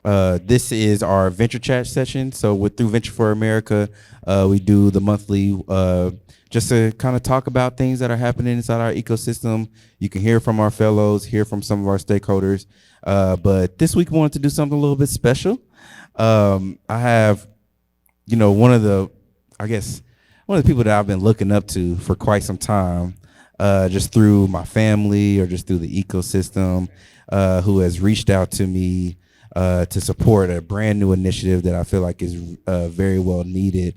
This is our venture chat session. So through Venture for America, we do the monthly just to kind of talk about things that are happening inside our ecosystem. You can hear from our fellows, hear from some of our stakeholders. But this week we wanted to do something a little bit special. I have, one of the people that I've been looking up to for quite some time, just through my family or just through the ecosystem, who has reached out to me to support a brand new initiative that I feel like is very well needed,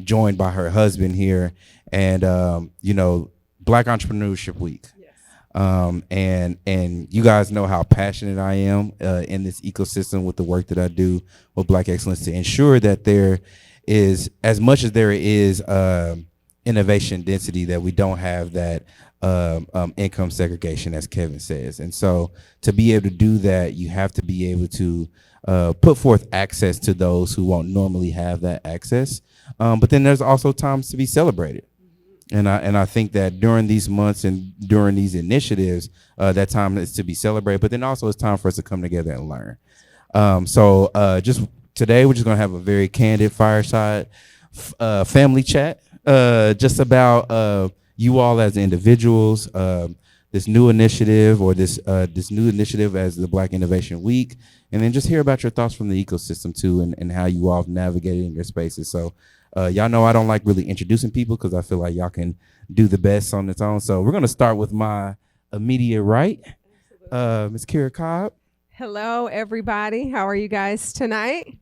joined by her husband here, and Black Entrepreneurship Week. And you guys know how passionate I am in this ecosystem with the work that I do with Black Excellence to ensure that there is, as much as there is innovation density, that we don't have that income segregation, as Kevin says. And so to be able to do that, you have to be able to put forth access to those who won't normally have that access. But then there's also times to be celebrated. And I think that during these months and during these initiatives, that time is to be celebrated, but then also it's time for us to come together and learn. So just today, we're just gonna have a very candid fireside family chat, just about you all as individuals, this new initiative or this new initiative as the Black Innovation Week, and then just hear about your thoughts from the ecosystem too, and how you all have navigated in your spaces. So y'all know I don't like really introducing people because I feel like y'all can do the best on its own. So we're gonna start with my immediate right, Ms. Kira Cobb. Hello, everybody. How are you guys tonight?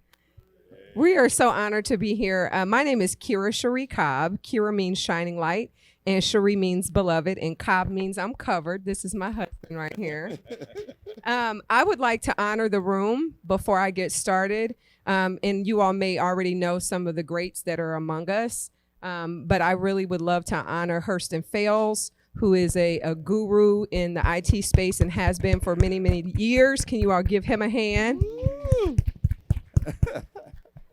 We are so honored to be here. My name is Kira Cherie Cobb. Kira means shining light, and Cherie means beloved, and Cobb means I'm covered. This is my husband right here. I would like to honor the room before I get started. And you all may already know some of the greats that are among us, but I really would love to honor Hurston Fales, who is a guru in the IT space and has been for many, many years. Can you all give him a hand?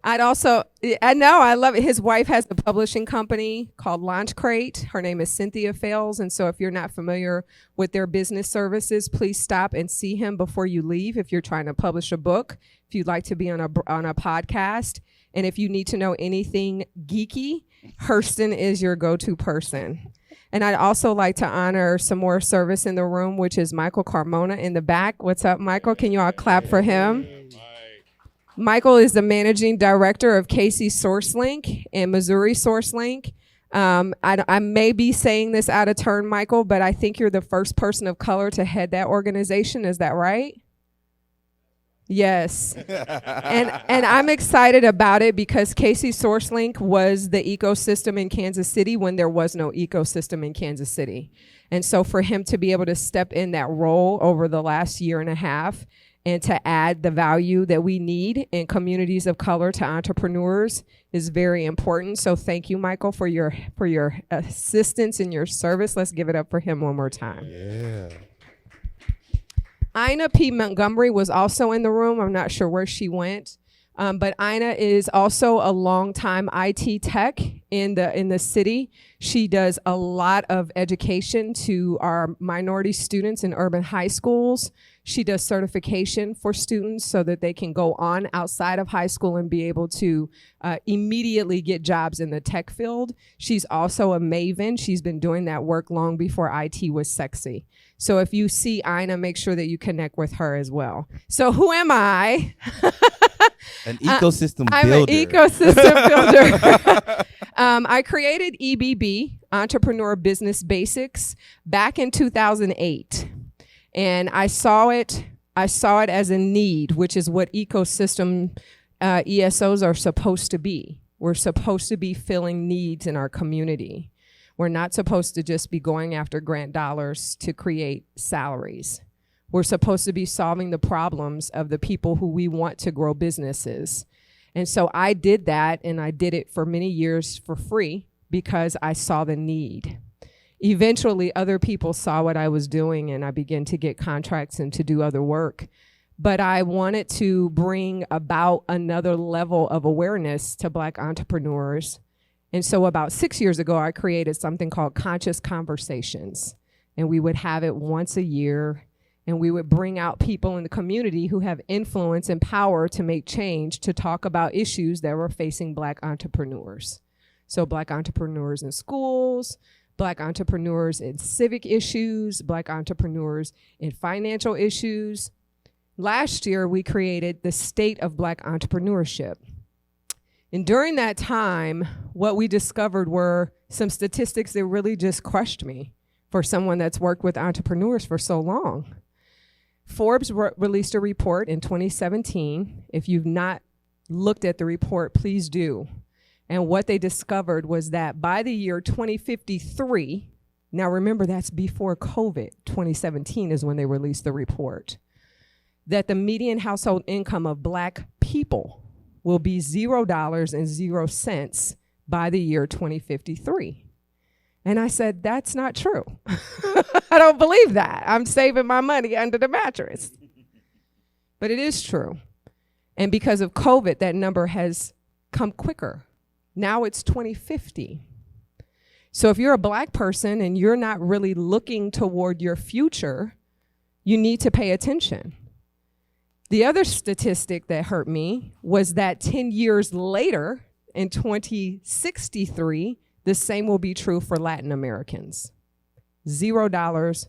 I know, I love it. His wife has a publishing company called Launch Crate. Her name is Cynthia Fales. And so if you're not familiar with their business services, please stop and see him before you leave. If you're trying to publish a book, if you'd like to be on a podcast, and if you need to know anything geeky, Hurston is your go-to person. And I'd also like to honor some more service in the room, which is Michael Carmona in the back. What's up, Michael? Can you all clap for him? Michael is the managing director of Casey SourceLink and Missouri SourceLink. I may be saying this out of turn, Michael, but I think you're the first person of color to head that organization. Is that right? Yes. and I'm excited about it because Casey SourceLink was the ecosystem in Kansas City when there was no ecosystem in Kansas City. And so for him to be able to step in that role over the last year and a half and to add the value that we need in communities of color to entrepreneurs is very important. So thank you, Michael, for your assistance and your service. Let's give it up for him one more time. Yeah. Ina P. Montgomery was also in the room. I'm not sure where she went. But Ina is also a longtime IT tech in the city. She does a lot of education to our minority students in urban high schools. She does certification for students so that they can go on outside of high school and be able to immediately get jobs in the tech field. She's also a maven. She's been doing that work long before IT was sexy. So if you see Ina, make sure that you connect with her as well. So who am I? An ecosystem builder. I'm an ecosystem builder. I created EBB, Entrepreneur Business Basics, back in 2008. And I saw it as a need, which is what ecosystem ESOs are supposed to be. We're supposed to be filling needs in our community. We're not supposed to just be going after grant dollars to create salaries. We're supposed to be solving the problems of the people who we want to grow businesses. And so I did that, and I did it for many years for free because I saw the need. Eventually, other people saw what I was doing, and I began to get contracts and to do other work. But I wanted to bring about another level of awareness to Black entrepreneurs. And so about 6 years ago, I created something called Conscious Conversations. And we would have it once a year. and we would bring out people in the community who have influence and power to make change, to talk about issues that were facing Black entrepreneurs. So Black entrepreneurs in schools, Black entrepreneurs in civic issues, Black entrepreneurs in financial issues. Last year, we created the State of Black Entrepreneurship. And during that time, what we discovered were some statistics that really just crushed me for someone that's worked with entrepreneurs for so long. Forbes released a report in 2017. If you've not looked at the report, please do. And what they discovered was that by the year 2053, now remember that's before COVID, 2017 is when they released the report, that the median household income of Black people will be $0 by the year 2053. And I said, that's not true. I don't believe that. I'm saving my money under the mattress. But it is true. And because of COVID, that number has come quicker. Now it's 2050. So if you're a Black person and you're not really looking toward your future, you need to pay attention. The other statistic that hurt me was that 10 years later, in 2063, the same will be true for Latin Americans. $0.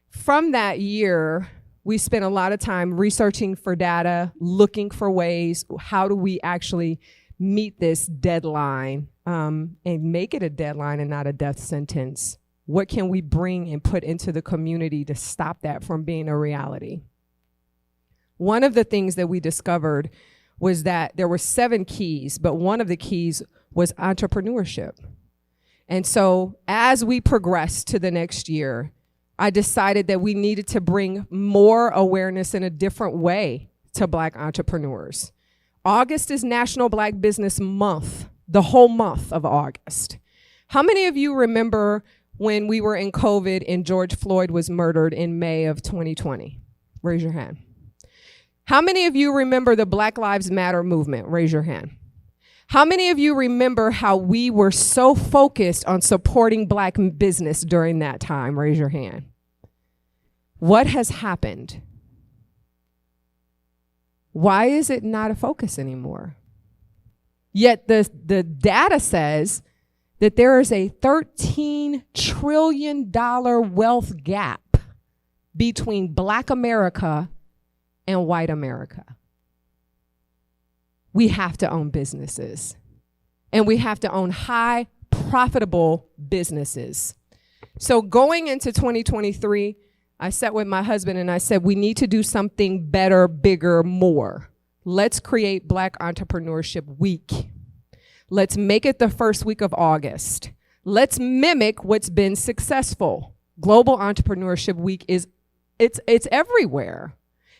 From that year, we spent a lot of time researching for data, looking for ways, how do we actually meet this deadline and make it a deadline and not a death sentence? What can we bring and put into the community to stop that from being a reality? One of the things that we discovered was that there were 7 keys, but one of the keys was entrepreneurship. And so as we progressed to the next year, I decided that we needed to bring more awareness in a different way to Black entrepreneurs. August is National Black Business Month, the whole month of August. How many of you remember when we were in COVID and George Floyd was murdered in May of 2020? Raise your hand. How many of you remember the Black Lives Matter movement? Raise your hand. How many of you remember how we were so focused on supporting Black business during that time? Raise your hand. What has happened? Why is it not a focus anymore? Yet the data says that there is a $13 trillion wealth gap between Black America and white America. We have to own businesses, and we have to own high profitable businesses. So going into 2023, I sat with my husband and I said, we need to do something better, bigger, more. Let's create Black Entrepreneurship Week. Let's make it the first week of August. Let's mimic what's been successful. Global Entrepreneurship Week it's everywhere.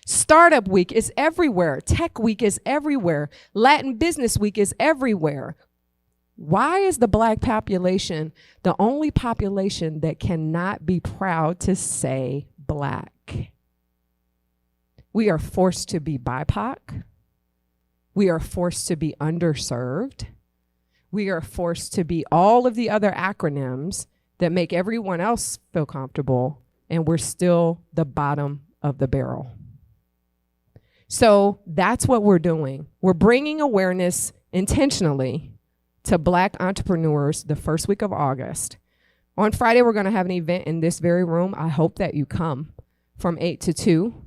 Startup Week is everywhere. Tech Week is everywhere. Latin Business Week is everywhere. Why is the Black population the only population that cannot be proud to say Black? We are forced to be BIPOC. We are forced to be underserved. We are forced to be all of the other acronyms that make everyone else feel comfortable, and we're still the bottom of the barrel. So that's what we're doing. We're bringing awareness intentionally to Black entrepreneurs the first week of August. On Friday, we're going to have an event in this very room. I hope that you come from 8 to 2.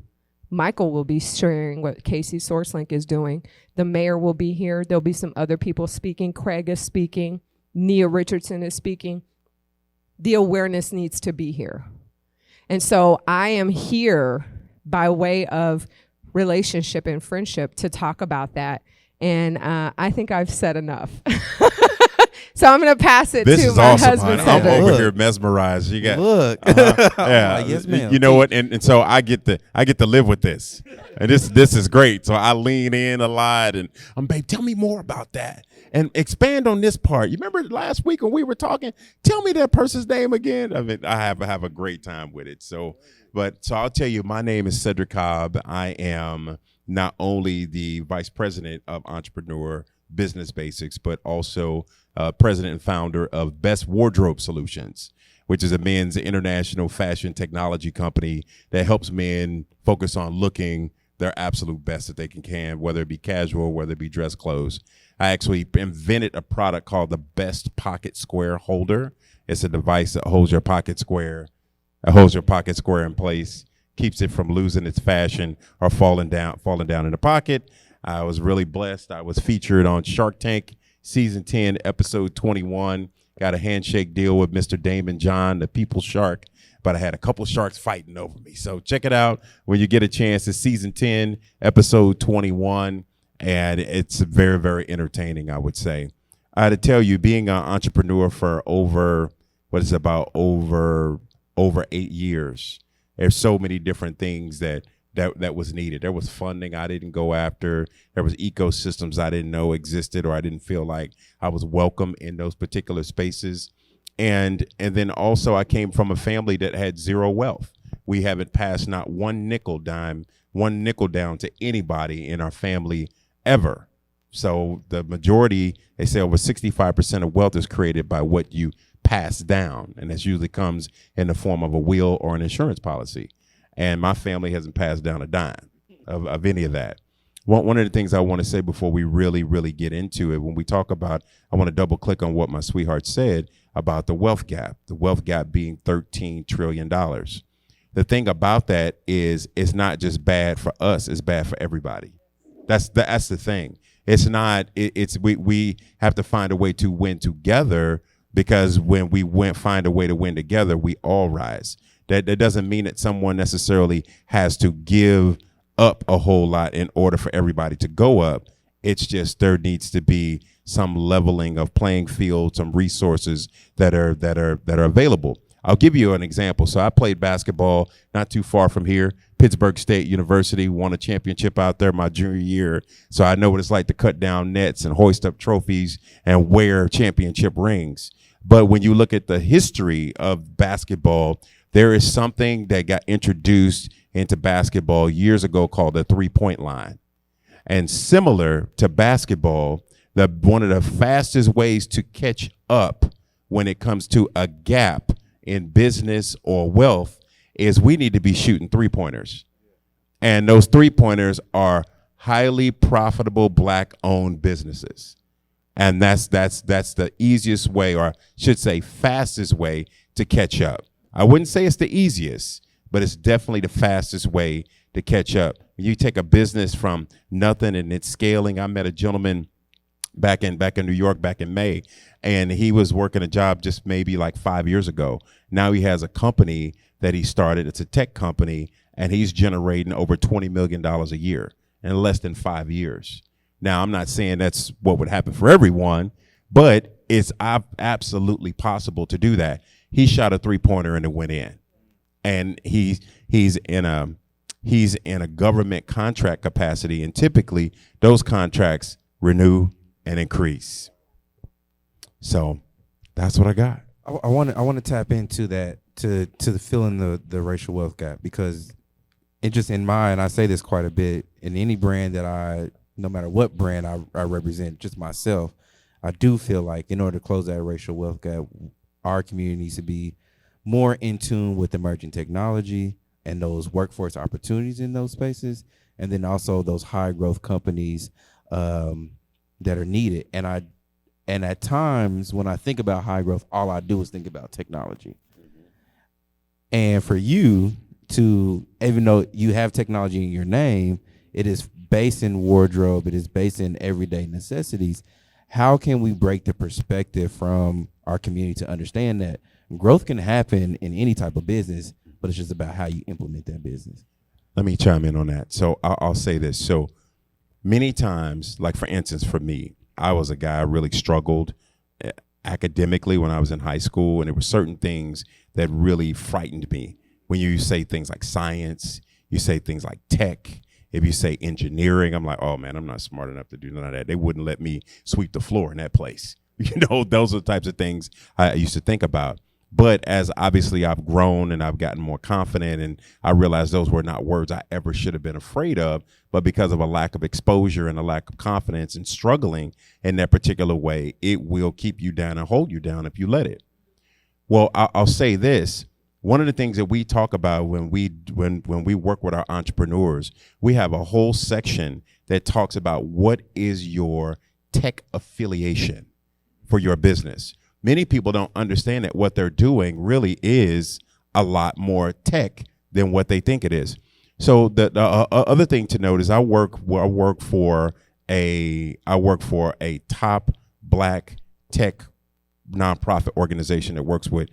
Michael will be sharing what Casey SourceLink is doing. The mayor will be here. There'll be some other people speaking. Craig is speaking. Nia Richardson is speaking. The awareness needs to be here. And so I am here by way of relationship and friendship to talk about that. And I think I've said enough. So I'm going to pass it to my husband. I'm over here mesmerized. You got yeah. Yes, ma'am. You know what? And so I get to live with this, and this is great. So I lean in a lot, and babe, tell me more about that, and expand on this part. You remember last week when we were talking? Tell me that person's name again. I mean, I have a great time with it. So I'll tell you, my name is Cedric Cobb. I am not only the vice president of Entrepreneur Business Basics, but also president and founder of Best Wardrobe Solutions. which is a men's international fashion technology company that helps men focus on looking their absolute best that they can, whether it be casual, whether it be dress clothes. I actually invented a product called the Best Pocket Square Holder. It's a device that holds your pocket square in place, keeps it from losing its fashion or falling down in the pocket. I was really blessed. I was featured on Shark Tank season 10, episode 21. Got a handshake deal with Mr. Damon John, the people shark, but I had a couple sharks fighting over me. So check it out when you get a chance. It's season 10, episode 21, and it's very, very entertaining, I would say. I had to tell you, being an entrepreneur for over 8 years, there's so many different things that was needed. There was funding I didn't go after. There was ecosystems I didn't know existed, or I didn't feel like I was welcome in those particular spaces. And then also I came from a family that had zero wealth. We haven't passed not one nickel down to anybody in our family ever. So the majority, they say over 65% of wealth is created by what you pass down. And this usually comes in the form of a will or an insurance policy. And my family hasn't passed down a dime of any of that. One of the things I want to say before we really, really get into it, when we talk about, I want to double click on what my sweetheart said about the wealth gap being $13 trillion. The thing about that is it's not just bad for us, it's bad for everybody. That's the thing. It's not, we have to find a way to win together, because when we find a way to win together, we all rise. That doesn't mean that someone necessarily has to give up a whole lot in order for everybody to go up. It's just there needs to be some leveling of playing field, some resources that are available. I'll give you an example. So I played basketball not too far from here. Pittsburgh State University, won a championship out there my junior year. So I know what it's like to cut down nets and hoist up trophies and wear championship rings. But when you look at the history of basketball, there is something that got introduced into basketball years ago called the three-point line. And similar to basketball, one of the fastest ways to catch up when it comes to a gap in business or wealth is we need to be shooting three-pointers. And those three-pointers are highly profitable Black-owned businesses. And that's the easiest way, or I should say fastest way, to catch up. I wouldn't say it's the easiest, but it's definitely the fastest way to catch up. You take a business from nothing and it's scaling. I met a gentleman back in New York back in May, and he was working a job just maybe like 5 years ago. Now he has a company that he started. It's a tech company, and he's generating over $20 million a year in less than 5 years. Now, I'm not saying that's what would happen for everyone, but it's absolutely possible to do that. He shot a three-pointer and it went in. And he's in a government contract capacity, and typically those contracts renew and increase. So that's what I got. I want to tap into that to filling the racial wealth gap, because it just in I say this quite a bit in any brand that no matter what brand I represent, just myself, I do feel like in order to close that racial wealth gap, our community needs to be more in tune with emerging technology and those workforce opportunities in those spaces, and then also those high growth companies that are needed. And at times when I think about high growth, all I do is think about technology. And for you to, even though you have technology in your name, it is based in wardrobe, it is based in everyday necessities. How can we break the perspective from our community to understand that growth can happen in any type of business, but it's just about how you implement that business? Let me chime in on that. So I'll say this. So many times, like for instance, for me, I was a guy I really struggled academically when I was in high school, and there were certain things that really frightened me. When you say things like science, you say things like tech, if you say engineering, I'm like, oh man, I'm not smart enough to do none of that. They wouldn't let me sweep the floor in that place. You know, those are the types of things I used to think about. But as obviously I've grown and I've gotten more confident, and I realized those were not words I ever should have been afraid of, but because of a lack of exposure and a lack of confidence and struggling in that particular way, it will keep you down and hold you down if you let it. Well, I'll say this. One of the things that we talk about when we work with our entrepreneurs, we have a whole section that talks about what is your tech affiliation for your business. Many people don't understand that what they're doing really is a lot more tech than what they think it is. So the other thing to note is I work for a top Black tech nonprofit organization that works with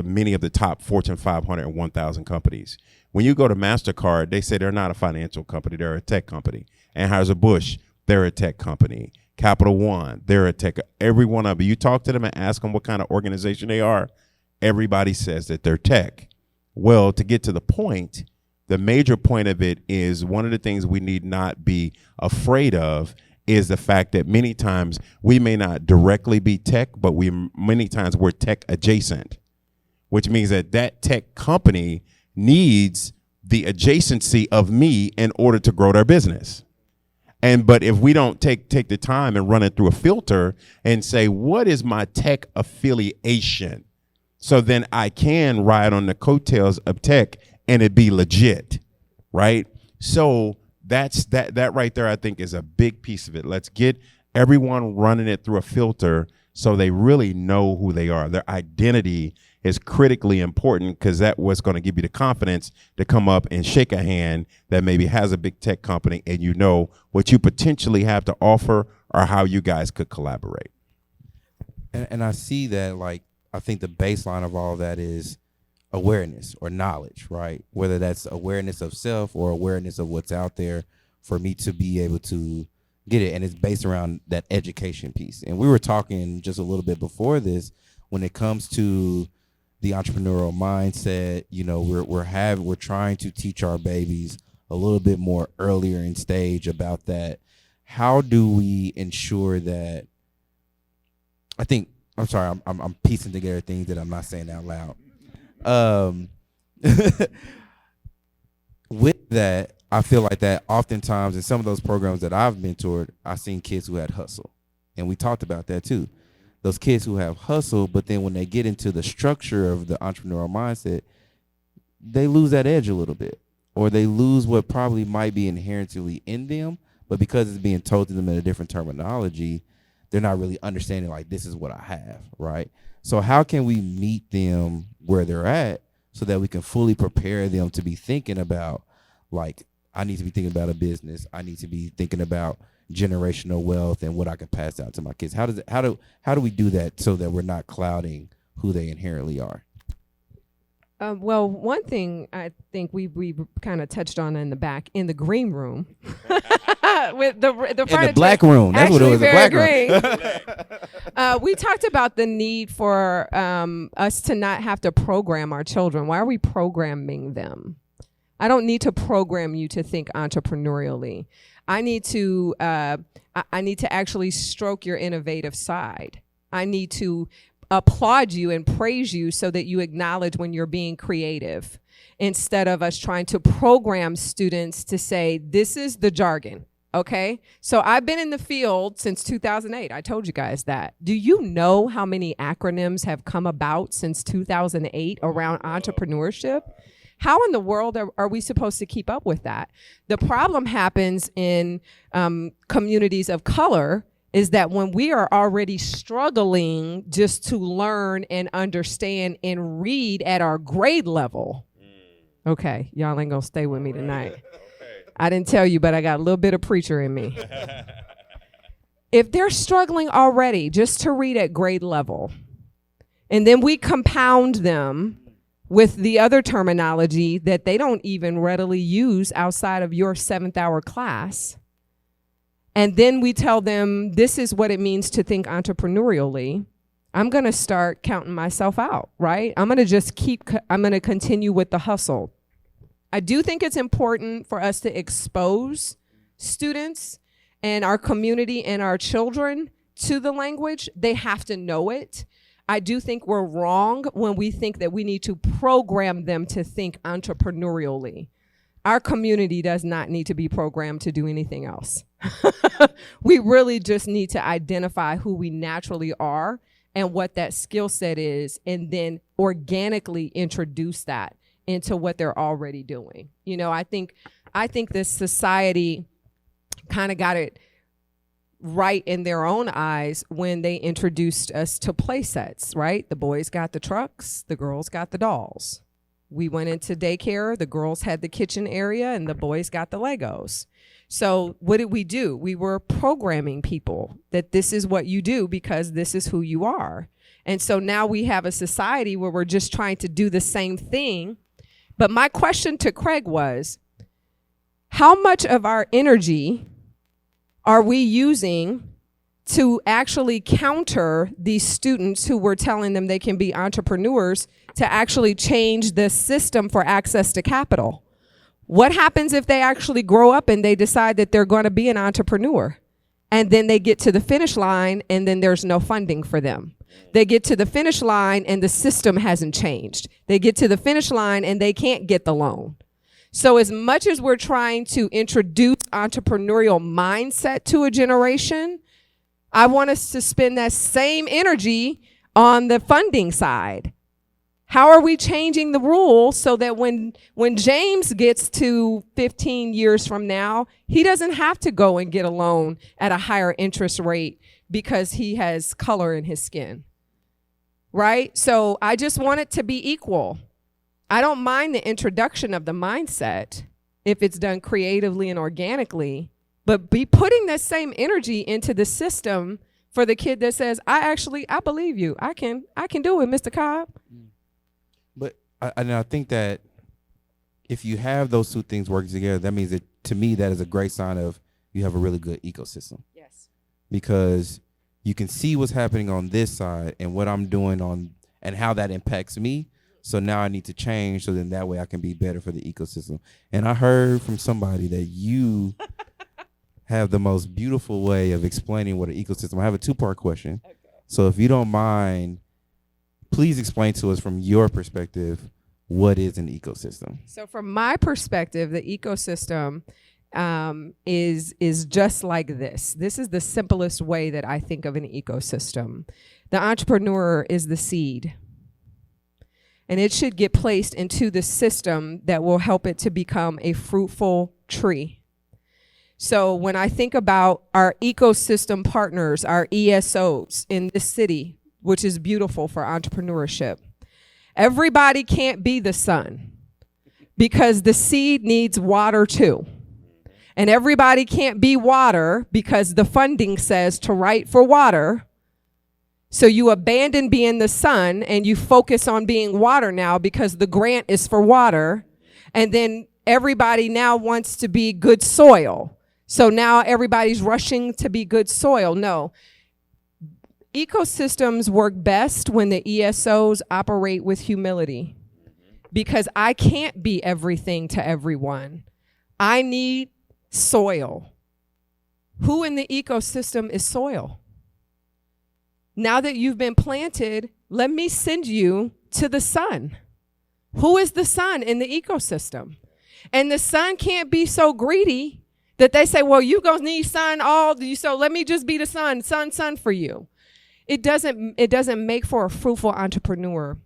many of the top Fortune 500 and 1,000 companies. When you go to MasterCard, they say they're not a financial company, they're a tech company. Anheuser-Busch, they're a tech company. Capital One, they're a tech. Every one of them, you talk to them and ask them what kind of organization they are, everybody says that they're tech. Well, to get to the point, the major point of it is one of the things we need not be afraid of is the fact that many times we may not directly be tech, but many times we're tech adjacent, which means that tech company needs the adjacency of me in order to grow their business. But if we don't take the time and run it through a filter and say, what is my tech affiliation? So then I can ride on the coattails of tech and it be legit, right? So that right there, I think, is a big piece of it. Let's get everyone running it through a filter so they really know who they are. Their identity is critically important because that's what's going to give you the confidence to come up and shake a hand that maybe has a big tech company and you know what you potentially have to offer or how you guys could collaborate. And I see that, like, I think the baseline of all that is awareness or knowledge, right? Whether that's awareness of self or awareness of what's out there for me to be able to get it. And it's based around that education piece. And we were talking just a little bit before this, when it comes to the entrepreneurial mindset, you know, we're trying to teach our babies a little bit more earlier in stage about that. How do we ensure that? I'm piecing together things that I'm not saying out loud. With that, I feel like that oftentimes in some of those programs that I've mentored, I've seen kids who had hustle. And we talked about that too. Those kids who have hustle, but then when they get into the structure of the entrepreneurial mindset, they lose that edge a little bit. Or they lose what probably might be inherently in them, but because it's being told to them in a different terminology, they're not really understanding, like, this is what I have, right? So how can we meet them where they're at so that we can fully prepare them to be thinking about, like, I need to be thinking about a business. I need to be thinking about generational wealth and what I can pass out to my kids. How do we do that so that we're not clouding who they inherently are? Well, one thing I think we kind of touched on in the green room, with the in the black room. That's what it was. The black room. We talked about the need for us to not have to program our children. Why are we programming them? I don't need to program you to think entrepreneurially. I need to actually stroke your innovative side. I need to applaud you and praise you so that you acknowledge when you're being creative, instead of us trying to program students to say, this is the jargon, okay? So I've been in the field since 2008. I told you guys that. Do you know how many acronyms have come about since 2008 around entrepreneurship? How in the world are we supposed to keep up with that? The problem happens in communities of color is that when we are already struggling just to learn and understand and read at our grade level. Okay, y'all ain't gonna stay with me tonight. Okay. I didn't tell you, but I got a little bit of preacher in me. If they're struggling already just to read at grade level, and then we compound them with the other terminology that they don't even readily use outside of your 7th hour class, and then we tell them this is what it means to think entrepreneurially, I'm going to start counting myself out, right? I'm going to continue with the hustle. I do think it's important for us to expose students and our community and our children to the language. They have to know it. I do think we're wrong when we think that we need to program them to think entrepreneurially. Our community does not need to be programmed to do anything else. We really just need to identify who we naturally are and what that skill set is, and then organically introduce that into what they're already doing. You know, I think this society kind of got it right in their own eyes when they introduced us to play sets, right? The boys got the trucks, the girls got the dolls. We went into daycare, the girls had the kitchen area and the boys got the Legos. So what did we do? We were programming people that this is what you do because this is who you are. And so now we have a society where we're just trying to do the same thing. But my question to Craig was, how much of our energy are we using to actually counter these students who were telling them they can be entrepreneurs to actually change the system for access to capital? What happens if they actually grow up and they decide that they're going to be an entrepreneur? And then they get to the finish line and then there's no funding for them. They get to the finish line and the system hasn't changed. They get to the finish line and they can't get the loan. So as much as we're trying to introduce entrepreneurial mindset to a generation, I want us to spend that same energy on the funding side. How are we changing the rules so that when James gets to 15 years from now, he doesn't have to go and get a loan at a higher interest rate because he has color in his skin, right? So I just want it to be equal. I don't mind the introduction of the mindset if it's done creatively and organically, but be putting that same energy into the system for the kid that says, I believe you. I can do it, Mr. Cobb. But I think that if you have those two things working together, that means that, to me, that is a great sign of you have a really good ecosystem. Yes. Because you can see what's happening on this side and what I'm doing on and how that impacts me. So now I need to change so then that way I can be better for the ecosystem. And I heard from somebody that you have the most beautiful way of explaining what an ecosystem. I have a two-part question. Okay. So if you don't mind, please explain to us from your perspective, what is an ecosystem? So from my perspective, the ecosystem is just like this. This is the simplest way that I think of an ecosystem. The entrepreneur is the seed. And it should get placed into the system that will help it to become a fruitful tree. So when I think about our ecosystem partners, our ESOs in this city, which is beautiful for entrepreneurship, everybody can't be the sun because the seed needs water too. And everybody can't be water because the funding says to write for water. So you abandon being the sun and you focus on being water now because the grant is for water. And then everybody now wants to be good soil. So now everybody's rushing to be good soil. No. Ecosystems work best when the ESOs operate with humility because I can't be everything to everyone. I need soil. Who in the ecosystem is soil? Now that you've been planted, let me send you to the sun. Who is the sun in the ecosystem? And the sun can't be so greedy that they say, well, you gonna need sun so let me just be the sun for you. It doesn't make for a fruitful entrepreneur.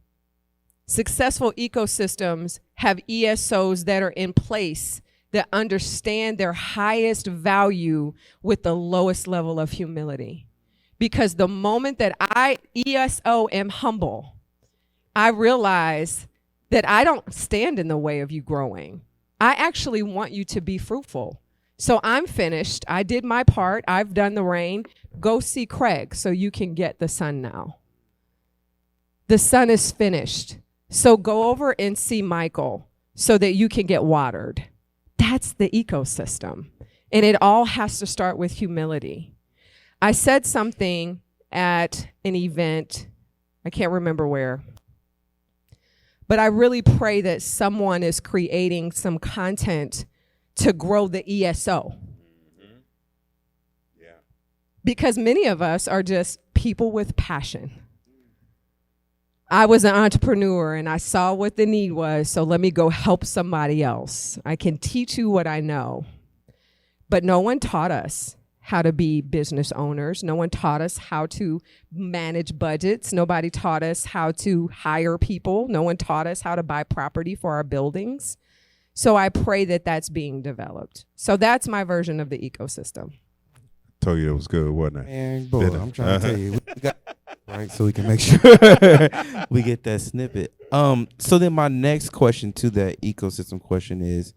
Successful ecosystems have ESOs that are in place that understand their highest value with the lowest level of humility. Because the moment that I, ESO, am humble, I realize that I don't stand in the way of you growing. I actually want you to be fruitful. So I'm finished. I did my part. I've done the rain. Go see Craig so you can get the sun now. The sun is finished. So go over and see Michael so that you can get watered. That's the ecosystem. And it all has to start with humility. I said something at an event, I can't remember where, but I really pray that someone is creating some content to grow the ESO. Mm-hmm. Yeah. Because many of us are just people with passion. I was an entrepreneur and I saw what the need was, so let me go help somebody else. I can teach you what I know, but no one taught us how to be business owners. No one taught us how to manage budgets. Nobody taught us how to hire people. No one taught us how to buy property for our buildings. So I pray that that's being developed. So that's my version of the ecosystem. Told you it was good, wasn't it? Man, boy, I'm trying to tell you, we got, right? So we can make sure we get that snippet. So then my next question to that ecosystem question is,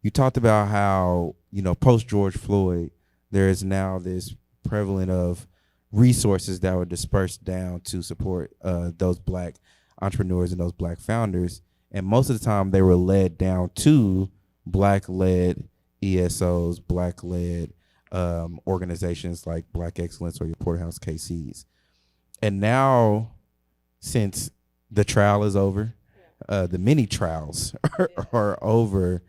you talked about how, post George Floyd, there is now this prevalent of resources that were dispersed down to support those Black entrepreneurs and those Black founders. And most of the time they were led down to Black-led ESOs, Black-led organizations like Black Excellence or your Porterhouse KCs. And now, since the trial is over, the many trials are over,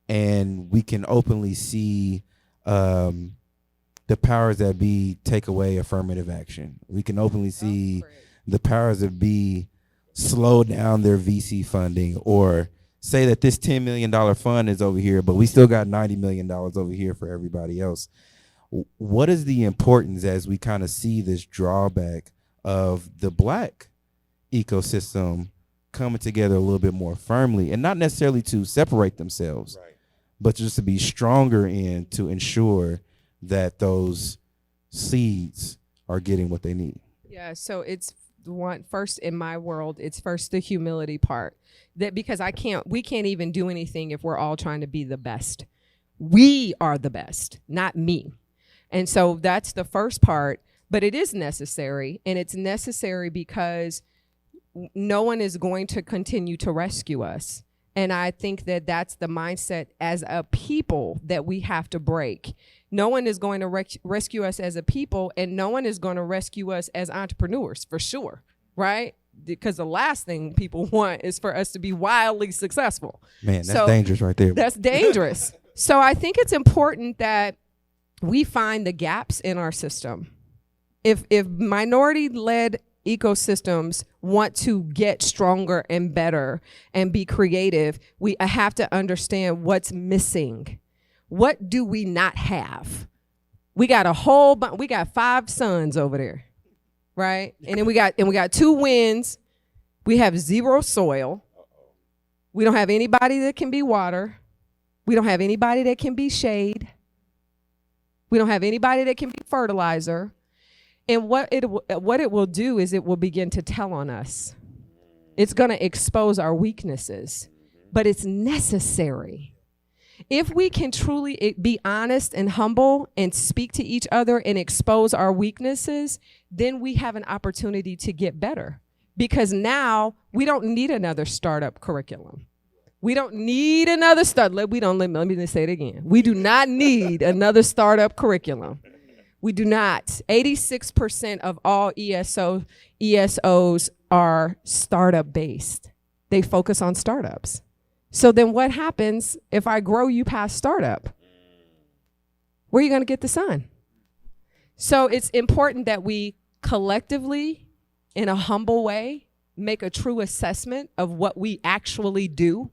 and we can openly see the powers that be take away affirmative action. We can openly see the powers that be slow down their VC funding, or say that this $10 million fund is over here, but we still got $90 million over here for everybody else. What is the importance as we kind of see this drawback of the Black ecosystem coming together a little bit more firmly, and not necessarily to separate themselves, right, but just to be stronger in to ensure that those seeds are getting what they need? Yeah, so it's first in my world, it's first the humility part, that because we can't even do anything if we're all trying to be the best. We are the best, not me. And so that's the first part, but it is necessary, and it's necessary because no one is going to continue to rescue us. And I think that that's the mindset as a people that we have to break. No one is going to rescue us as a people, and no one is going to rescue us as entrepreneurs, for sure, right? Because the last thing people want is for us to be wildly successful. Man, that's dangerous right there. That's dangerous. So I think it's important that we find the gaps in our system. If minority-led ecosystems want to get stronger and better and be creative, we have to understand what's missing. What do we not have? We got a whole bunch. We got 5 suns over there, right? And then we got 2 winds. We have 0 soil. We don't have anybody that can be water. We don't have anybody that can be shade. We don't have anybody that can be fertilizer. And what it will do is it will begin to tell on us. It's going to expose our weaknesses, but it's necessary. If we can truly be honest and humble and speak to each other and expose our weaknesses, then we have an opportunity to get better. Because now we don't need another startup curriculum. We don't need another let me say it again. We do not need another startup curriculum. We do not. 86% of all ESOs are startup based. They focus on startups. So then what happens if I grow you past startup? Where are you going to get the sun? So it's important that we collectively, in a humble way, make a true assessment of what we actually do,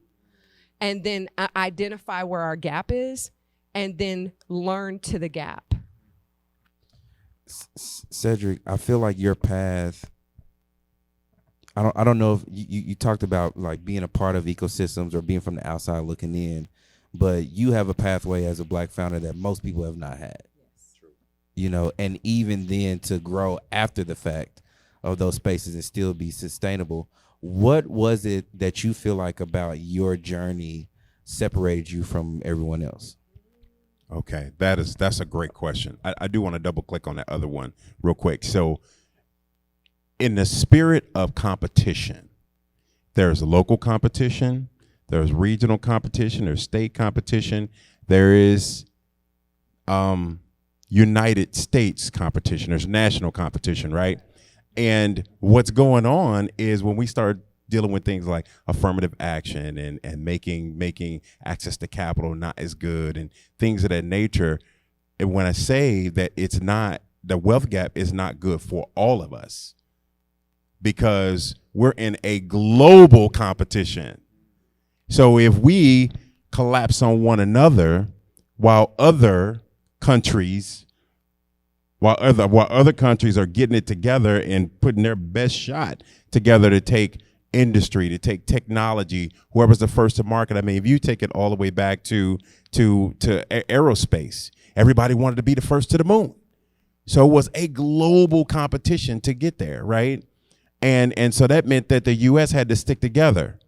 and then identify where our gap is, and then learn to the gap. Cedric, I feel like your path, I don't know if you talked about like being a part of ecosystems or being from the outside looking in, but you have a pathway as a Black founder that most people have not had. Yes. True. And even then to grow after the fact of those spaces and still be sustainable. What was it that you feel like about your journey separated you from everyone else? Okay, that's a great question. I do want to double click on that other one real quick. So in the spirit of competition, there's local competition, there's regional competition, there's state competition, there is United States competition, there's national competition, right? And what's going on is when we start dealing with things like affirmative action and making access to capital not as good and things of that nature, and when I say that it's not, the wealth gap is not good for all of us because we're in a global competition. So if we collapse on one another while other countries while other countries are getting it together and putting their best shot together to take industry, to take technology, whoever's the first to market. I mean, if you take it all the way back to aerospace, everybody wanted to be the first to the moon. So it was a global competition to get there, right? And so that meant that the U.S. had to stick together.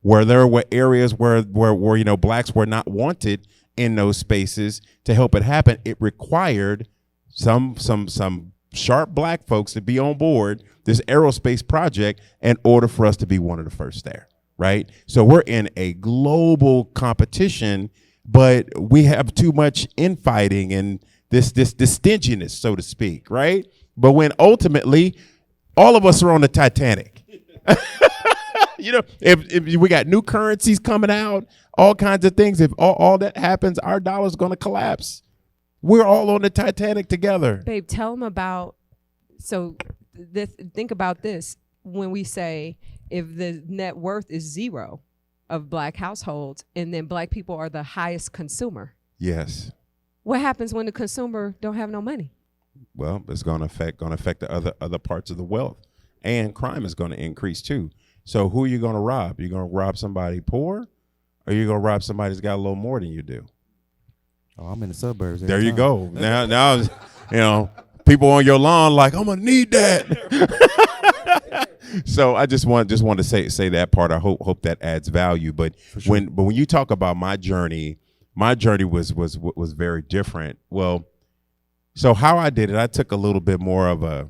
Where there were areas where blacks were not wanted in those spaces, to help it happen, it required some sharp black folks to be on board this aerospace project in order for us to be one of the first there, right? So we're in a global competition, but we have too much infighting and this stinginess, so to speak, right? But when ultimately all of us are on the Titanic. If we got new currencies coming out, all kinds of things, if all that happens, our dollar's going to collapse. We're all on the Titanic together. Babe, tell them about, think about this. When we say if the net worth is zero of black households and then black people are the highest consumer. Yes. What happens when the consumer don't have no money? Well, it's going to affect the other parts of the wealth, and crime is going to increase too. So who are you going to rob? You're going to rob somebody poor, or you're going to rob somebody that's got a little more than you do? Oh, I'm in the suburbs. There you go. Now, people on your lawn like, I'm gonna need that. So I just want to say that part. I hope that adds value. But sure. when you talk about my journey was very different. Well, so how I did it, I took a little bit more of a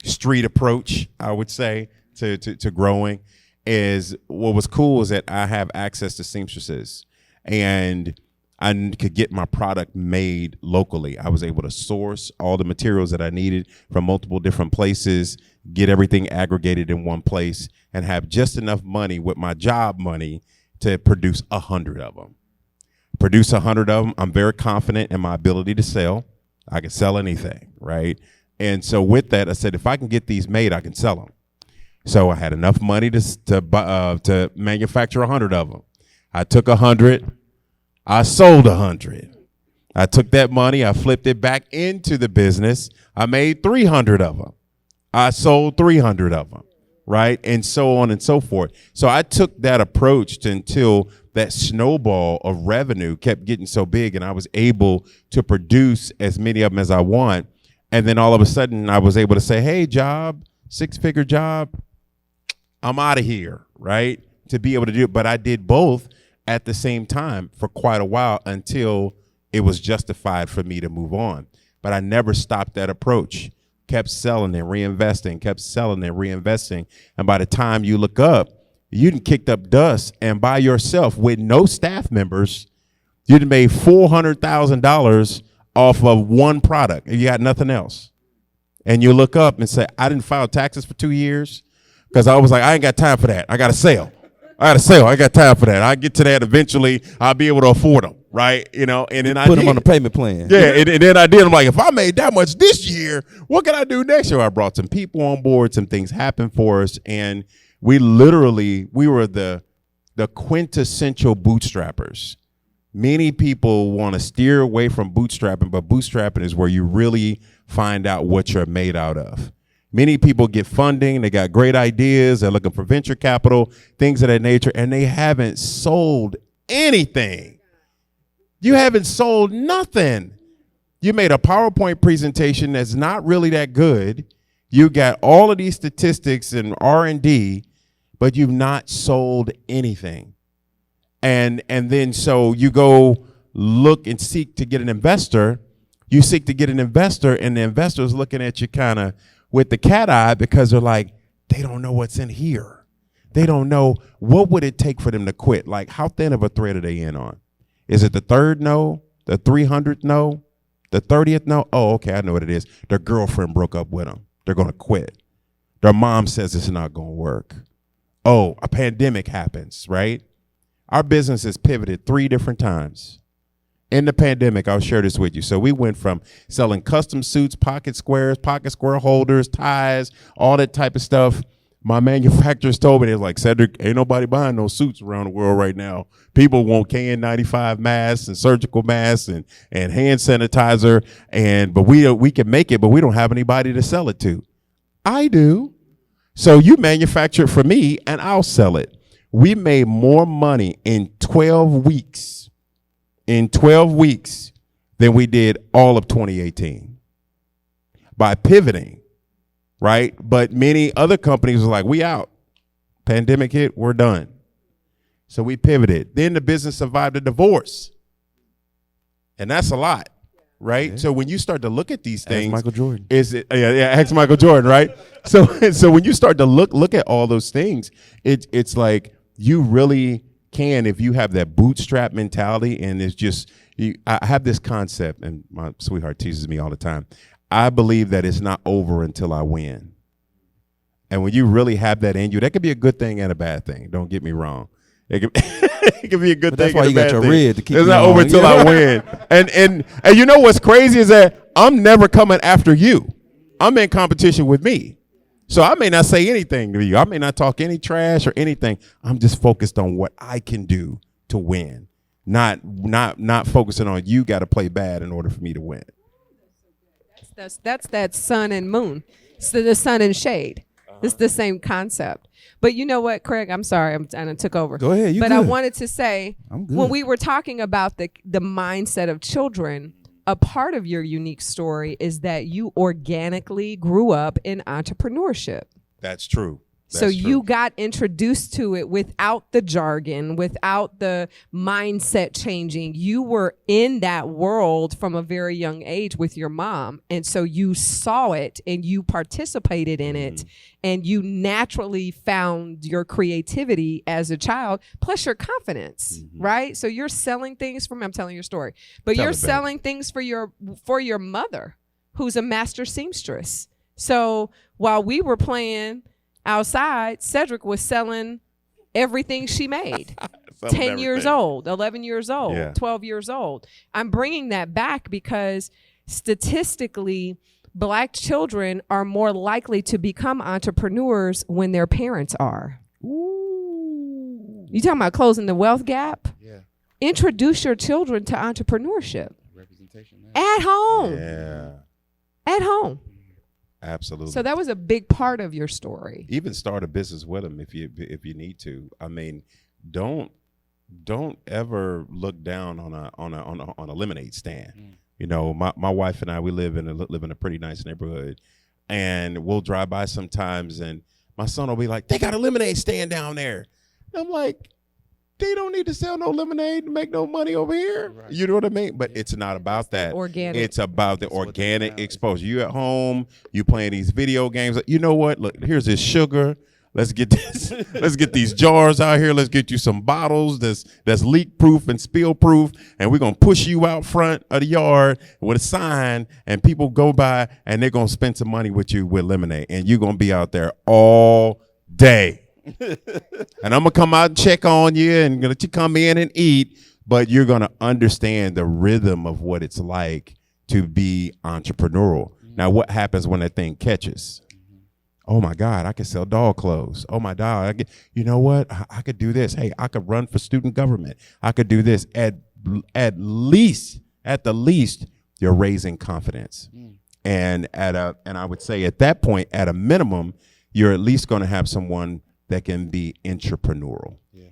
street approach, I would say, to growing. Is what was cool is that I have access to seamstresses, and I could get my product made locally. I was able to source all the materials that I needed from multiple different places, get everything aggregated in one place, and have just enough money with my job money to produce 100 of them. Produce 100 of them. I'm very confident in my ability to sell. I can sell anything, right? And so with that, I said, if I can get these made, I can sell them. So I had enough money to manufacture 100 of them. I took 100. I sold 100. I took that money. I flipped it back into the business. I made 300 of them. I sold 300 of them, right? And so on and so forth. So I took that approach until that snowball of revenue kept getting so big, and I was able to produce as many of them as I want. And then all of a sudden I was able to say, hey, job, 6-figure job, I'm out of here, right? To be able to do it. But I did both at the same time for quite a while until it was justified for me to move on. But I never stopped that approach. Kept selling and reinvesting, kept selling and reinvesting. And by the time you look up, you done kicked up dust, and by yourself with no staff members, you done made $400,000 off of one product and you got nothing else. And you look up and say, I didn't file taxes for 2 years because I was like, I ain't got time for that. I got to sell. I got time for that. I'll get to that eventually. I'll be able to afford them, right? And then I put them on the payment plan. Yeah, and then I did. I'm like, if I made that much this year, what can I do next year? I brought some people on board. Some things happened for us, and we were the quintessential bootstrappers. Many people want to steer away from bootstrapping, but bootstrapping is where you really find out what you're made out of. Many people get funding, they got great ideas, they're looking for venture capital, things of that nature, and they haven't sold anything. You haven't sold nothing. You made a PowerPoint presentation that's not really that good. You got all of these statistics and R&D, but you've not sold anything. And then so you go look and seek to get an investor. You seek to get an investor, and the investor is looking at you kind of with the cat eye because they're like, they don't know what's in here. They don't know what would it take for them to quit. Like, how thin of a thread are they in on? Is it the third no, the 300th no, the 30th no? Oh, okay, I know what it is. Their girlfriend broke up with them. They're going to quit. Their mom says it's not going to work. Oh, a pandemic happens, right? Our business has pivoted 3 different times. In the pandemic, I'll share this with you. So we went from selling custom suits, pocket square holders, ties, all that type of stuff, My manufacturers told me, they're like, Cedric, ain't nobody buying no suits around the world right now. People want KN95 masks and surgical masks and hand sanitizer, but we can make it, but we don't have anybody to sell it to. I do. So you manufacture it for me and I'll sell it. We made more money in 12 weeks, than we did all of 2018 by pivoting. Right? But many other companies were like, we out. Pandemic hit, we're done. So we pivoted. Then the business survived a divorce. And that's a lot, right? Yeah. So when you start to look at these things. Ask Michael Jordan. Ask Michael Jordan, right? So when you start to look at all those things, it's like you really can, if you have that bootstrap mentality, and it's just, I have this concept, and my sweetheart teases me all the time. I believe that it's not over until I win. And when you really have that in you, that could be a good thing and a bad thing. Don't get me wrong. It could be a good thing. That's why you got your red to keep. It's not over until I win. And you know what's crazy is that I'm never coming after you. I'm in competition with me. So I may not say anything to you. I may not talk any trash or anything. I'm just focused on what I can do to win. Not focusing on you got to play bad in order for me to win. That's that sun and moon. So the sun and shade. It's the same concept. But you know what, Craig? I'm sorry, I took over. Go ahead. But good. I wanted to say, when we were talking about the mindset of children, a part of your unique story is that you organically grew up in entrepreneurship. That's true. So you got introduced to it without the jargon, without the mindset changing. You were in that world from a very young age with your mom. And so you saw it and you participated in it, and you naturally found your creativity as a child, plus your confidence, right? So you're selling things I'm telling your story, but you're selling things for your mother, who's a master seamstress. So while we were playing outside, Cedric was selling everything she made. 10 years old, 11 years old, 12 years old. I'm bringing that back because statistically, Black children are more likely to become entrepreneurs when their parents are. Ooh. You talking about closing the wealth gap? Yeah. Introduce your children to entrepreneurship. Representation. At home. Yeah. At home. Absolutely. So that was a big part of your story. Even start a business with them if you need to. I mean, don't ever look down on a lemonade stand. You know, my wife and I, we live in a pretty nice neighborhood, and we'll drive by sometimes, and my son will be like, "They got a lemonade stand down there." And I'm like, they don't need to sell no lemonade to make no money over here. Right. You know what I mean? But it's not about that. Organic. It's about the organic exposure. You at home, you playing these video games. You know what? Look, here's this sugar. Let's get this. Let's get these jars out here. Let's get you some bottles that's leak proof and spill proof. And we're gonna push you out front of the yard with a sign, and people go by and they're gonna spend some money with you with lemonade, and you're gonna be out there all day. And I'm gonna come out and check on you and let you come in and eat, but you're gonna understand the rhythm of what it's like to be entrepreneurial. Now, what happens when that thing catches? Oh my God, I can sell dog clothes. Oh my God, you know what? I could do this. Hey, I could run for student government. I could do this. At the least, you're raising confidence. And I would say at that point, at a minimum, you're at least going to have someone that can be entrepreneurial. Yeah.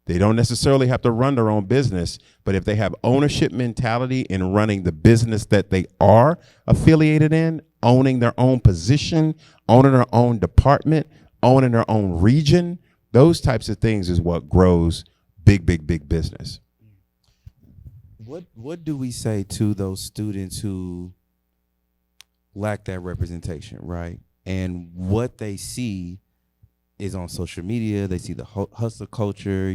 They don't necessarily have to run their own business, but if they have ownership mentality in running the business that they are affiliated in, owning their own position, owning their own department, owning their own region, those types of things is what grows big business. What do we say to those students who lack that representation, right? And what they see is on social media. They see the hustle culture,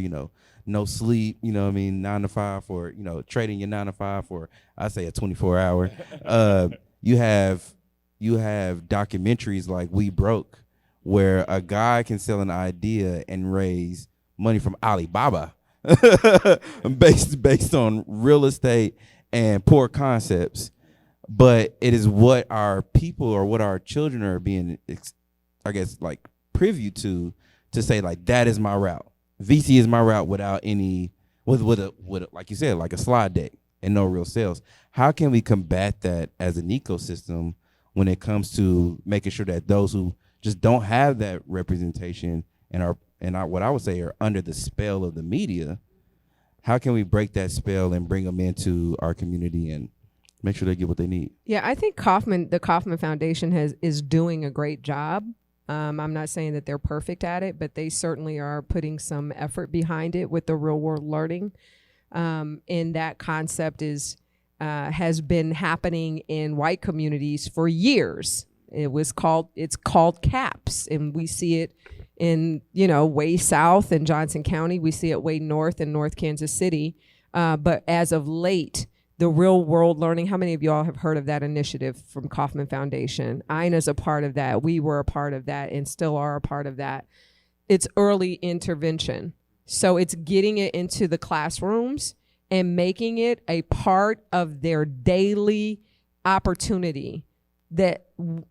no sleep, 9 to 5 for, trading your 9 to 5 for, I say a 24-hour. You have documentaries like We Broke, where a guy can sell an idea and raise money from Alibaba based on real estate and poor concepts. But it is what our people or what our children are being, privy to say like that is my route. VC is my route without any with a like you said, like a slide deck and no real sales. How can we combat that as an ecosystem when it comes to making sure that those who just don't have that representation and are what I would say are under the spell of the media, how can we break that spell and bring them into our community and make sure they get what they need? Yeah, I think the Kauffman Foundation is doing a great job. I'm not saying that they're perfect at it, but they certainly are putting some effort behind it with the real world learning. And that concept has been happening in white communities for years. It's called CAPS, and we see it in, way south in Johnson County. We see it way north in North Kansas City. But as of late, the real world learning, how many of y'all have heard of that initiative from Kauffman Foundation? Ina's a part of that. We were a part of that and still are a part of that. It's early intervention. So it's getting it into the classrooms and making it a part of their daily opportunity. That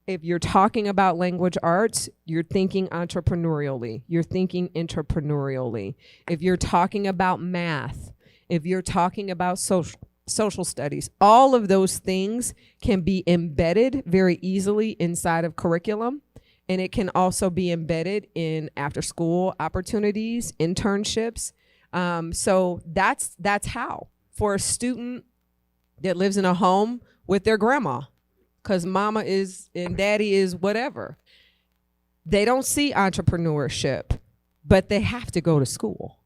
if you're talking about language arts, you're thinking entrepreneurially, you're thinking entrepreneurially. If you're talking about math, if you're talking about social studies, all of those things can be embedded very easily inside of curriculum. And it can also be embedded in after school opportunities, internships. So that's how for a student that lives in a home with their grandma, because mama is and daddy is whatever. They don't see entrepreneurship, but they have to go to school.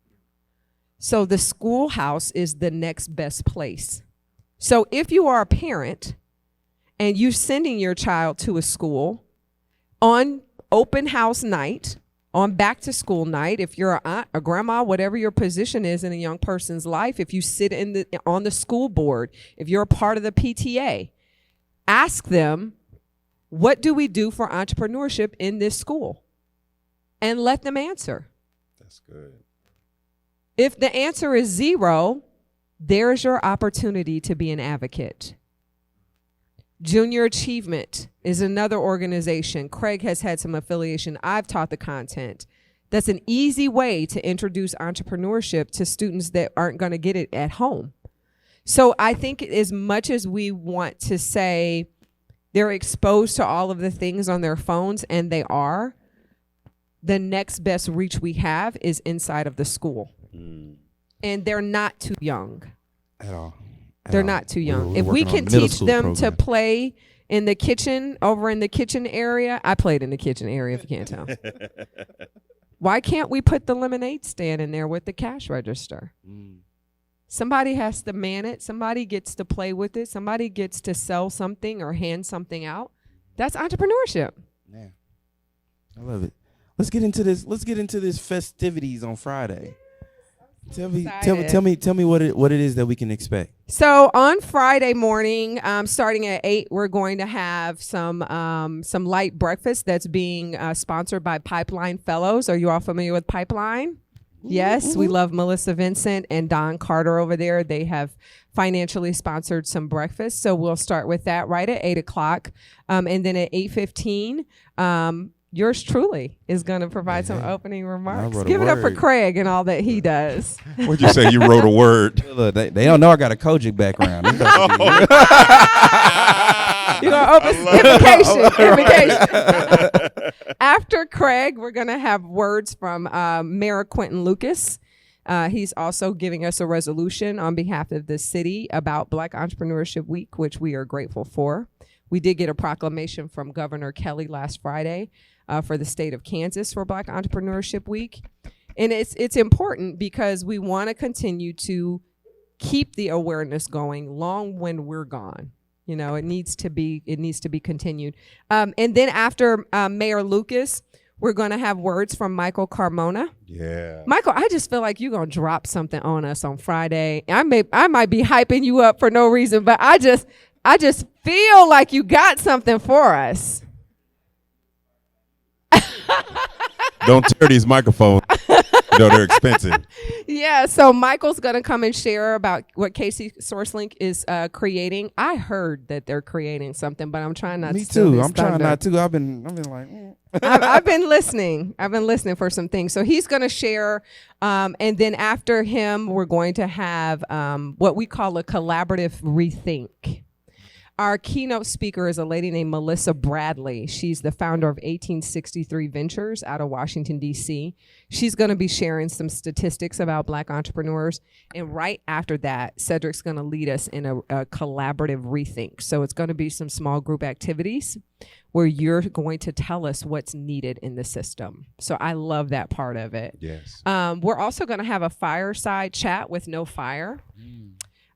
So the schoolhouse is the next best place. So if you are a parent and you're sending your child to a school on open house night, on back to school night, if you're an aunt, a grandma, whatever your position is in a young person's life, if you sit on the school board, if you're a part of the PTA, ask them, what do we do for entrepreneurship in this school? And let them answer. That's good. If the answer is 0, there's your opportunity to be an advocate. Junior Achievement is another organization. Craig has had some affiliation. I've taught the content. That's an easy way to introduce entrepreneurship to students that aren't going to get it at home. So I think as much as we want to say they're exposed to all of the things on their phones, and they are, the next best reach we have is inside of the school. And they're not too young. At all. They're not too young. We're If we working can on middle teach school them to program. play in the kitchen, over in the kitchen area. I played in the kitchen area, if you can't tell. Why can't we put the lemonade stand in there with the cash register? Somebody has to man it. Somebody gets to play with it. Somebody gets to sell something or hand something out. That's entrepreneurship. Yeah. I love it. Let's get into this festivities on Friday. Tell me what it is that we can expect. So on Friday morning, starting at 8, we're going to have some light breakfast that's being sponsored by Pipeline Fellows. Are you all familiar with Pipeline? Yes, we love Melissa Vincent and Don Carter over there. They have financially sponsored some breakfast. So we'll start with that right at 8 o'clock. And then at 8:15, yours truly is going to provide some opening remarks. Give it up for Craig and all that he does. What'd you say? You wrote a word. Look, they don't know I got a Kojic background. You're going to open invocation. After Craig, we're going to have words from Mayor Quentin Lucas. He's also giving us a resolution on behalf of the city about Black Entrepreneurship Week, which we are grateful for. We did get a proclamation from Governor Kelly last Friday for the state of Kansas for Black Entrepreneurship Week. And it's important because we want to continue to keep the awareness going long when we're gone. You know, it needs to be continued. And then after Mayor Lucas, we're going to have words from Michael Carmona. Yeah. Michael, I just feel like you're going to drop something on us on Friday. I might be hyping you up for no reason, but I just feel like you got something for us. Don't tear these microphones. No, they're expensive. Yeah, so Michael's going to come and share about what Casey SourceLink is creating. I heard that they're creating something, but I'm trying not Me to steal too. his I'm trying thunder. not to. I've been like, I've been listening. I've been listening for some things. So he's going to share, and then after him, we're going to have what we call a collaborative rethink. Our keynote speaker is a lady named Melissa Bradley. She's the founder of 1863 Ventures out of Washington, D.C. She's going to be sharing some statistics about Black entrepreneurs. And right after that, Cedric's going to lead us in a collaborative rethink. So it's going to be some small group activities where you're going to tell us what's needed in the system. So I love that part of it. Yes. We're also going to have a fireside chat with no fire.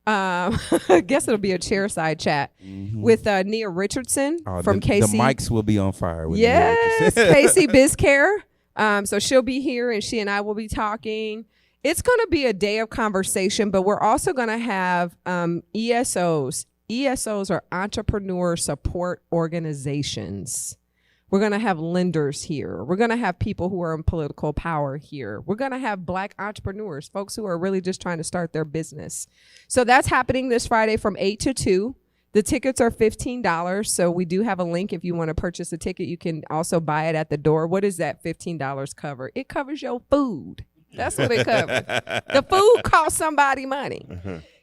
I guess it'll be a chairside chat with Nia Richardson from the Casey. mics will be on fire. With Yes, Casey Bizcare. So she'll be here and she and I will be talking. It's going to be a day of conversation, but we're also going to have ESOs. ESOs are entrepreneur support organizations. We're going to have lenders here. We're going to have people who are in political power here. We're going to have Black entrepreneurs, folks who are really just trying to start their business. So that's happening this Friday from 8 to 2. The tickets are $15. So we do have a link. If you want to purchase a ticket, you can also buy it at the door. What does that $15 cover? It covers your food. That's what it covers. The food costs somebody money.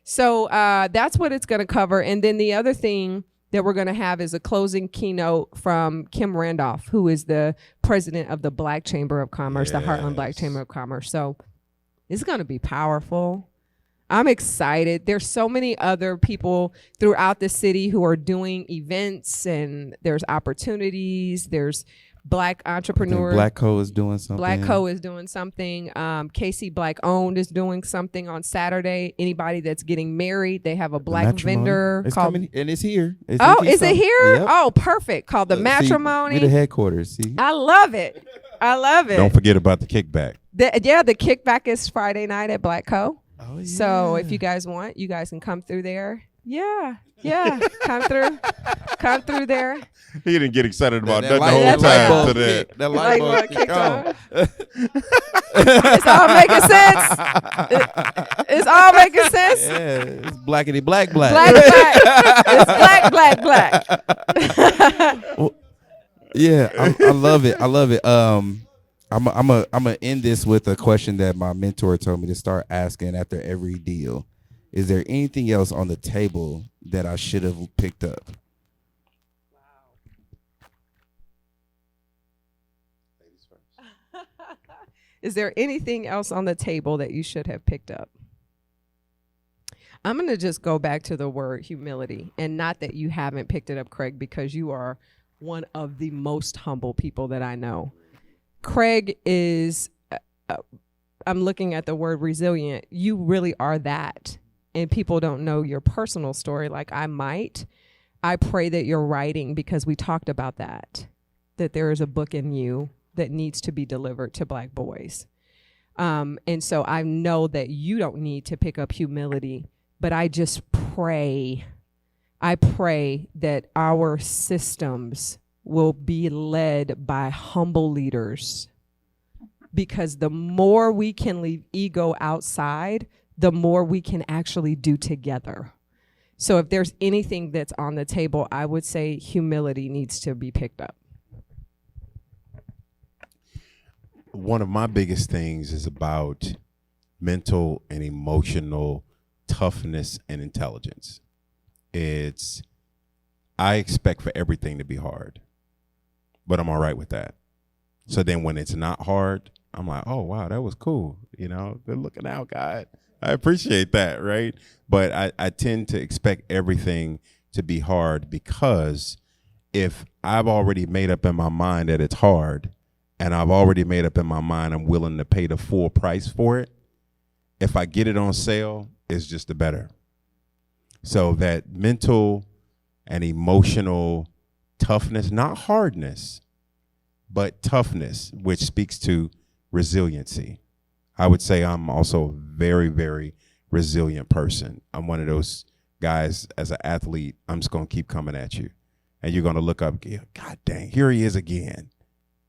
So that's what it's going to cover. And then the other thing that we're going to have is a closing keynote from Kim Randolph, who is the president of the Black Chamber of Commerce, the Heartland Black Chamber of Commerce. So it's going to be powerful. I'm excited. There's so many other people throughout the city who are doing events, and there's opportunities. There's Black entrepreneurs. Black Co is doing something. Black Co is doing something. KC Black Owned is doing something on Saturday. Anybody that's getting married, they have a Black Matrimony. vendor It's called. coming, and it's here. It's Oh, in is it Keystone. here? Yep. Oh, perfect. Called the Matrimony. See, we're the headquarters. See, I love it. I love it. Don't forget about the kickback. The kickback is Friday night at Black Co. oh, yeah. So if you guys want, you guys can come through there. Yeah. Come through there. He didn't get excited about That nothing the light- whole that light time bulb to that. kick- that light bulb Light bulb kick kicked on. It's all making sense. It's all making sense. Yeah, it's blackity black. Black. It's black. Yeah, I love it. I love it. I'm gonna end this with a question that my mentor told me to start asking after every deal. Is there anything else on the table that I should have picked up? Is there anything else on the table that you should have picked up? I'm going to just go back to the word humility, and not that you haven't picked it up, Craig, because you are one of the most humble people that I know. Craig is, I'm looking at the word resilient. You really are that. And people don't know your personal story like I might. I pray that you're writing, because we talked about that there is a book in you that needs to be delivered to Black boys. And so I know that you don't need to pick up humility, but I just pray, that our systems will be led by humble leaders, because the more we can leave ego outside, the more we can actually do together. So if there's anything that's on the table, I would say humility needs to be picked up. One of my biggest things is about mental and emotional toughness and intelligence. I expect for everything to be hard, but I'm all right with that. So then when it's not hard, I'm like, oh, wow, that was cool. Good looking out, God. I appreciate that, right? But I tend to expect everything to be hard, because if I've already made up in my mind that it's hard, and I've already made up in my mind I'm willing to pay the full price for it, if I get it on sale, it's just the better. So that mental and emotional toughness, not hardness, but toughness, which speaks to resiliency. I would say I'm also a very, very resilient person. I'm one of those guys, as an athlete, I'm just going to keep coming at you. And you're going to look up, God dang, here he is again.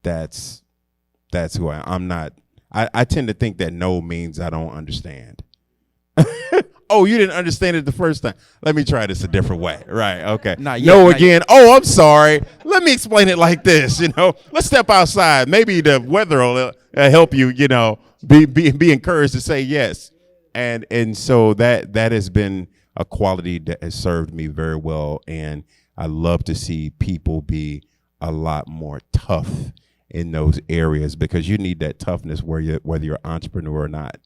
That's who I am. I tend to think that no means I don't understand. Oh, you didn't understand it the first time. Let me try this a different way. Right. Okay. Not yet, No not again. Oh, I'm sorry. Let me explain it like this. Let's step outside. Maybe the weather will help you, be encouraged to say yes. And so that has been a quality that has served me very well. And I love to see people be a lot more tough in those areas, because you need that toughness whether you're an entrepreneur or not.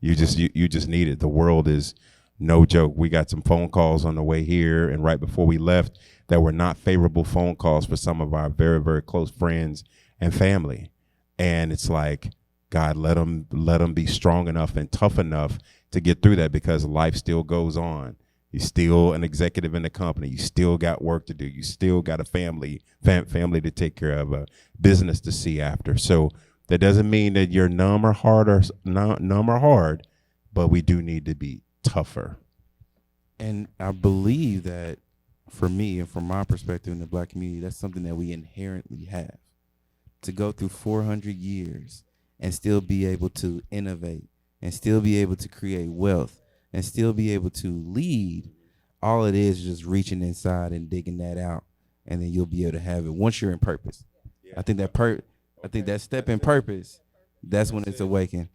You just need it. The world is no joke. We got some phone calls on the way here and right before we left that were not favorable phone calls for some of our very, very close friends and family. And it's like, God, let them be strong enough and tough enough to get through that, because life still goes on. You're still an executive in the company. You still got work to do. You still got a family to take care of, a business to see after. So that doesn't mean that you're numb or hard, but we do need to be tougher. And I believe that for me and from my perspective in the Black community, that's something that we inherently have. To go through 400 years and still be able to innovate and still be able to create wealth and still be able to lead, all it is just reaching inside and digging that out, and then you'll be able to have it once you're in purpose. I think that step in purpose, that's when it's awakened.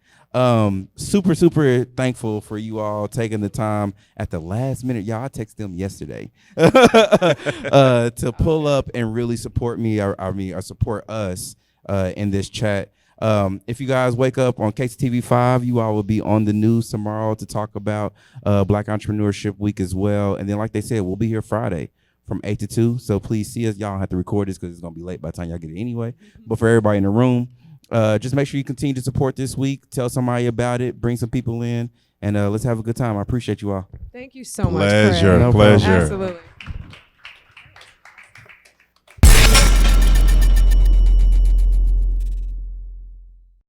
Super, super thankful for you all taking the time at the last minute. Y'all, I texted them yesterday to pull up and really support me, or support us in this chat. If you guys wake up on KCTV5, you all will be on the news tomorrow to talk about Black Entrepreneurship Week as well. And then, like they said, we'll be here Friday from 8 to 2. So please see us. Y'all don't have to record this because it's going to be late by the time y'all get it anyway. But for everybody in the room, just make sure you continue to support this week. Tell somebody about it. Bring some people in. And let's have a good time. I appreciate you all. Thank you so much. Pleasure. Craig. Pleasure. Absolutely.